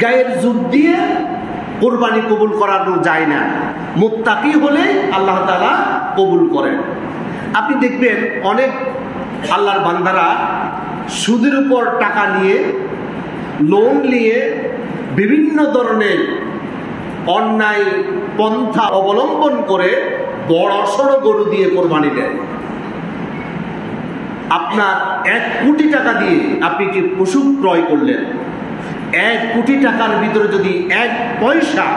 গায়ের জোর দিয়ে কোরবানি কবুল করানো যায় না। মুত্তাকি হলে আল্লাহ তাআলা কবুল করেন। আপনি দেখবেন অনেক আল্লাহর বান্দারা সুদের উপর টাকা নিয়ে, লোন নিয়ে বিভিন্ন ধরনের অন্যায় পন্থা অবলম্বন করে বড়সড় গরু দিয়ে কোরবানি দেয়। আপনার 1 কোটি টাকা দিয়ে আপনি যে পশু ক্রয় করলেন, 1 কোটি টাকার ভিতরে যদি 1 পয়সা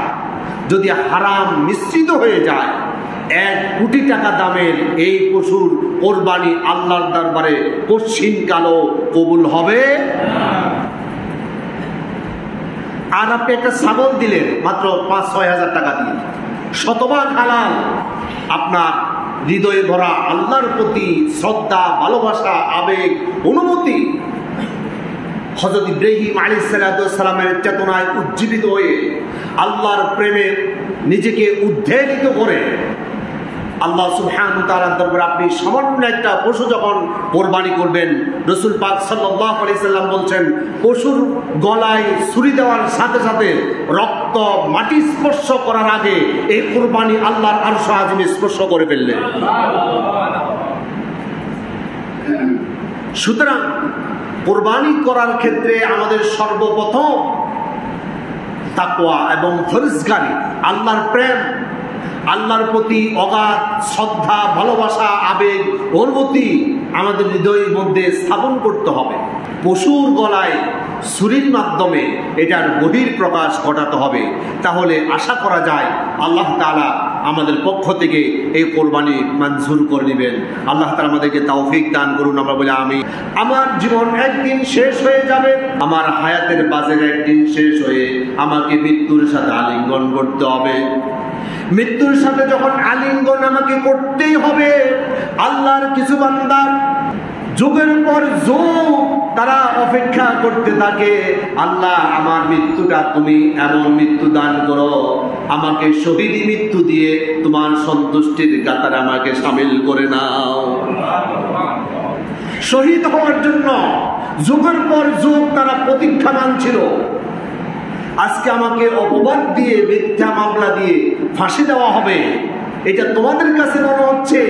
যদি হারাম মিশ্রিত হয়ে যায়, 1 কোটি টাকা দামের এই পশুর কোরবানি আল্লাহর দরবারে কঠিন কালো কবুল হবে। আর আপনি একটা ছাগল দিলেন মাত্র 5-6 হাজার টাকা দিয়ে, শতভাগ হালাল, আপনার হৃদয়ে ভরা আল্লাহর প্রতি শ্রদ্ধা, ভালোবাসা, আবেগ, অনুমতি, হযরত ইব্রাহিম আলাইহিস সালামের চেতনায় উজ্জীবিত হয়ে আল্লাহর প্রেমে নিজেকে উদ্বেলিত করে আল্লাহ সুবহানাহু ওয়া তাআলার দরবারে আপনি সামান্য একটা পশু যখন কোরবানি করবেন, রাসূল পাক সাল্লাল্লাহু আলাইহি সাল্লাম বলছেন, পশুর গলায় ছুরি দেওয়ার সাথে সাথে রক্ত মাটি স্পর্শ করার আগে এই কোরবানি আল্লাহর আরশ আজিম স্পর্শ করে ফেললেন। সুতরাং কোরবানি করার ক্ষেত্রে আমাদের সর্বপ্রথম তাকওয়া এবং ফরজগারি, আল্লাহর প্রেম, আল্লাহর প্রতি অগাধ শ্রদ্ধা, ভালোবাসা, আবেগ, অনুভূতি আমাদের হৃদয়ের মধ্যে স্থাপন করতে হবে। পশুর গলায় ছুরির মাধ্যমে এটার বহির প্রকাশ ঘটাতে হবে। তাহলে আশা করা যায় আল্লাহ তাআলা আমাদের পক্ষ থেকে এই কোরবানি মঞ্জুর করে নেবেন। আল্লাহ তাআলা আমাদেরকে তৌফিক দান করুন। আমরা বলি আমিন। আমার জীবন একদিন শেষ হয়ে যাবে, আমার হায়াতের বাজার একদিন শেষ হয়ে আমাকে মৃত্যুর সাথে আলিঙ্গন করতে হবে। মৃত্যুর সাথে যখন আলিঙ্গন আমাকে করতেই হবে, আল্লাহর কিছু বান্দা যুগের পর যুগ তারা অপেক্ষা করতে থাকে, আল্লাহ আমার মৃত্যুটা তুমি এমন মৃত্যু দান করো, আমাকে শহীদি মৃত্যু দিয়ে তোমার সন্তুষ্টির কাতারে আমাকে শামিল করে নাও। শহীদ হওয়ার জন্য যুগের পর যুগ তারা প্রতীক্ষামান ছিল। আজকে আমাকে অপবাদ দিয়ে, মিথ্যা মামলা দিয়ে ফাঁসি দেওয়া হবে, এটা তোমাদের কাছে মনে হচ্ছে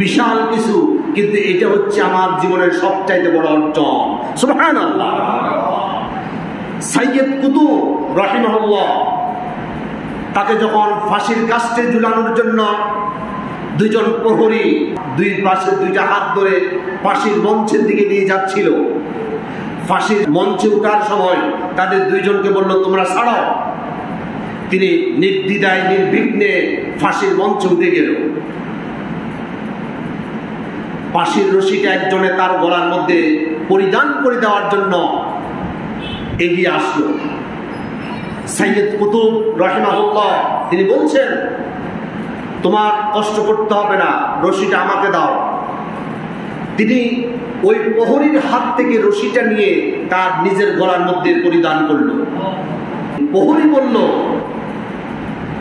বিশাল কিছু, কিন্তু এটা হচ্ছে আমার জীবনের সবচাইতে বড় অর্জন। সুবহানাল্লাহ। সাইয়্যিদ কুতুব রাহিমাহুল্লাহ, তাকে যখন ফাঁসির কাস্টে ঝুলানোর জন্য 2 জন প্রহরী 2 পাশে 2টা হাত ধরে ফাঁসির মঞ্চের দিকে নিয়ে যাচ্ছিল, ফাঁসির মঞ্চে ওঠার সময় তাদের 2 জনকে বলল, তোমরা ছাড়ো। তিনি নির্দ্বিধায় নির্বিঘ্নে ফাঁসির মঞ্চে উঠে গেল। ফাঁসির রশিটা একজনে তার গলার মধ্যে পরিধান করে দেওয়ার জন্য এগিয়ে আসলো। সাইয়্যিদ কুতুব রাহিমাহুল্লাহ তিনি বলছেন, তোমার কষ্ট করতে হবে না, রশিটা আমাকে দাও। তিনি ওই প্রহরীর হাত থেকে রশিটা নিয়ে তার নিজের গলার মধ্যে পরিধান করলো। প্রহরী বলল,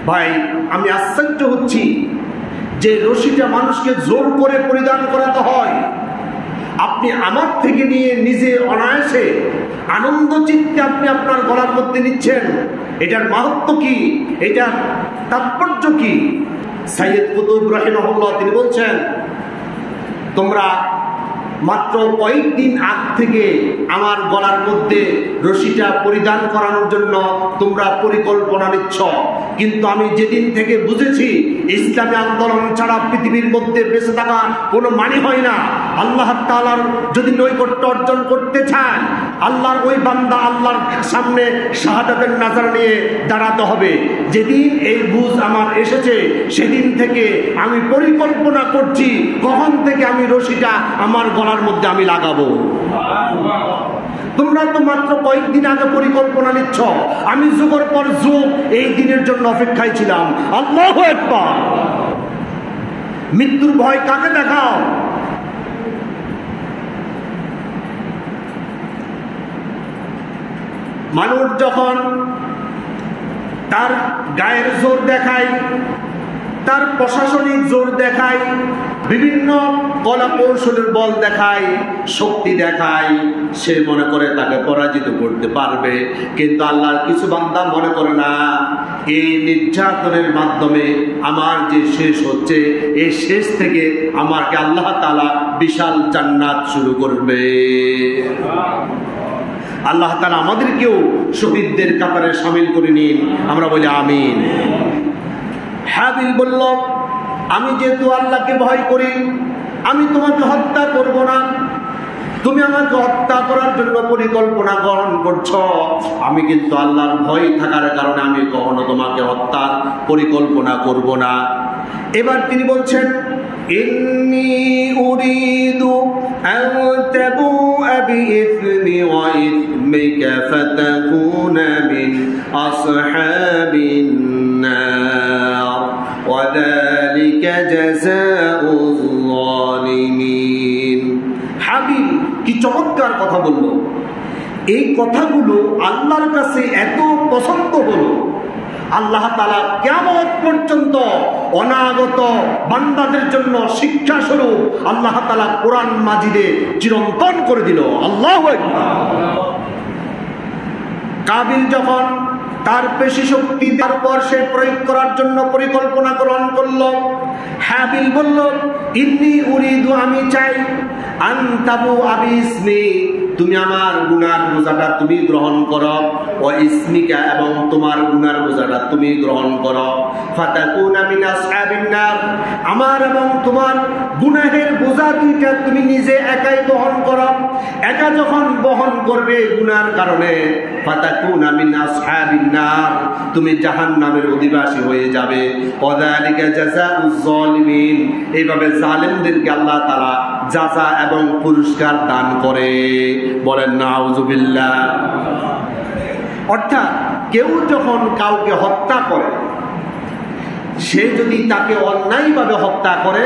ভাই আমি আশ্চর্য হচ্ছি যে রশিটা মানুষকে জোর করে পরিধান করাতে হয়, আপনি আমার থেকে নিয়ে নিজে অনায়াসে আনন্দ চিত্তে আপনি আপনার গলার মধ্যে নিচ্ছেন, এটার মাহাত্ম্য কি, এটার তাৎপর্য কি? সাইয়্যিদ কুতুব রাহিমাহুল্লাহ তিনি বলছেন, তোমরা মাত্র কয়েকদিন আগ থেকে আমার গলার মধ্যে রশিটা পরিধান করানোর জন্য তোমরা পরিকল্পনা নিচ্ছ, কিন্তু আমি যেদিন থেকে বুঝেছি ইসলামী আন্দোলন ছাড়া পৃথিবীর মধ্যে বেঁচে থাকা কোনো মানে হয় না। আল্লাহ তাআলার যদি নৈকট্য অর্জন করতে চান, আল্লাহর ওই বান্দা আল্লাহর সামনে শাহাদাতের নাজার নিয়ে দাঁড়াতে হবে। যেদিন এই বুঝ আমার এসেছে, সেদিন থেকে আমি পরিকল্পনা করছি কখন থেকে আমি রশিটা আমার গলার মধ্যে আমি লাগাবো। তোমরা তো মাত্র কয়েকদিন আগে পরিকল্পনা নিচ্ছ, আমি যুগের পর যুগ এই দিনের জন্য অপেক্ষায় ছিলাম। আল্লাহু আকবার। মৃত্যুর ভয় কাকে দেখাও? মানুষ যখন তার গায়ের জোর দেখায়, তার প্রশাসনিক জোর দেখায়, বিভিন্ন কলা কৌশলের বল দেখায়, শক্তি দেখায়, সে মনে করে তাকে পরাজিত করতে পারবে। কিন্তু আল্লাহর কিছু বান্দা মনে করে না, এই নির্যাতনের মাধ্যমে আমার যে শেষ হচ্ছে, এই শেষ থেকে আমাকে আল্লাহ তাআলা বিশাল জান্নাত শুরু করবে। আল্লাহ তাআলা আমাদেরকেও শহীদদের কাতারে শামিল করে নিন, আমরা বলি আমিন। হাবিল বলল, আমি যেহেতু আল্লাহকে ভয় করি, আমি তোমাকে হত্যা করব না। তুমি আমাকে হত্যা করার জন্য পরিকল্পনা গ্রহণ করছো, আমি কিন্তু আল্লাহর ভয় থাকার কারণে আমি কখনো তোমাকে হত্যার পরিকল্পনা করব না। এবার তিনি বলছেন, ইন্নী উরিদু আন তাবুআ বিইসমি ওয়া ইসমিকা ফাতাকুনা মিন আসহাবিন নার ওয়া যালিকা জাযাউল যালিমিন। হাবিল কি চমৎকার কথা বলল। এই কথাগুলো আল্লাহর কাছে এত পছন্দ হলো, আল্লাহ তাআলা কিয়ামত পর্যন্ত অনাগত বান্দাদের জন্য শিক্ষা স্বরূপ আল্লাহ তাআলা কোরআন মাজিদে চিরন্তন করে দিল। আল্লাহু আকবার। কাবিল যখন তার পেশি শক্তি তারপর সে প্রয়োগ করার জন্য পরিকল্পনা গ্রহণ করল, হাবিল বলল, ইন্নী উরিদু, আমি চাই, আনতাবু আবি ইসমি, তুমি আমার গুনার বোঝাটা তুমি গ্রহণ করো, ও ইসমিকা, এবং তোমার গুনার বোঝাটা তুমি গ্রহণ করো, ফাতাকুনা মিন আসহাবিন নার, আমার এবং তোমার গুনাহের বোঝা দুইটা তুমি নিজে একাই বহন করো। একা যখন বহন করবে গুনার কারণে, ফাতাকুনা মিন আসহাবিন নার, তুমি জাহান্নামের অধিবাসী হয়ে যাবে। ওয়া যালিকা জাযাউজ যালিমিন, এইভাবে জালেমদেরকে আল্লাহ তাআলা জাযা এবং পুরস্কার দান করে। বলেন নাউযুবিল্লাহ। অর্থাৎ কেউ যখন কাউকে হত্যা করে, সে যদি তাকে অন্যায়ভাবে হত্যা করে,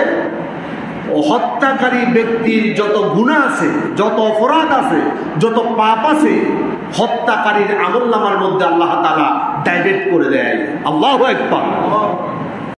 হত্যাকারী ব্যক্তির যত গুনাহ আছে, যত অপরাধ আছে, যত পাপ আছে, হত্যাকারীর আমলনামার মধ্যে আল্লাহ তাআলা ডাইরেক্ট করে দেয়। আল্লাহু আকবার।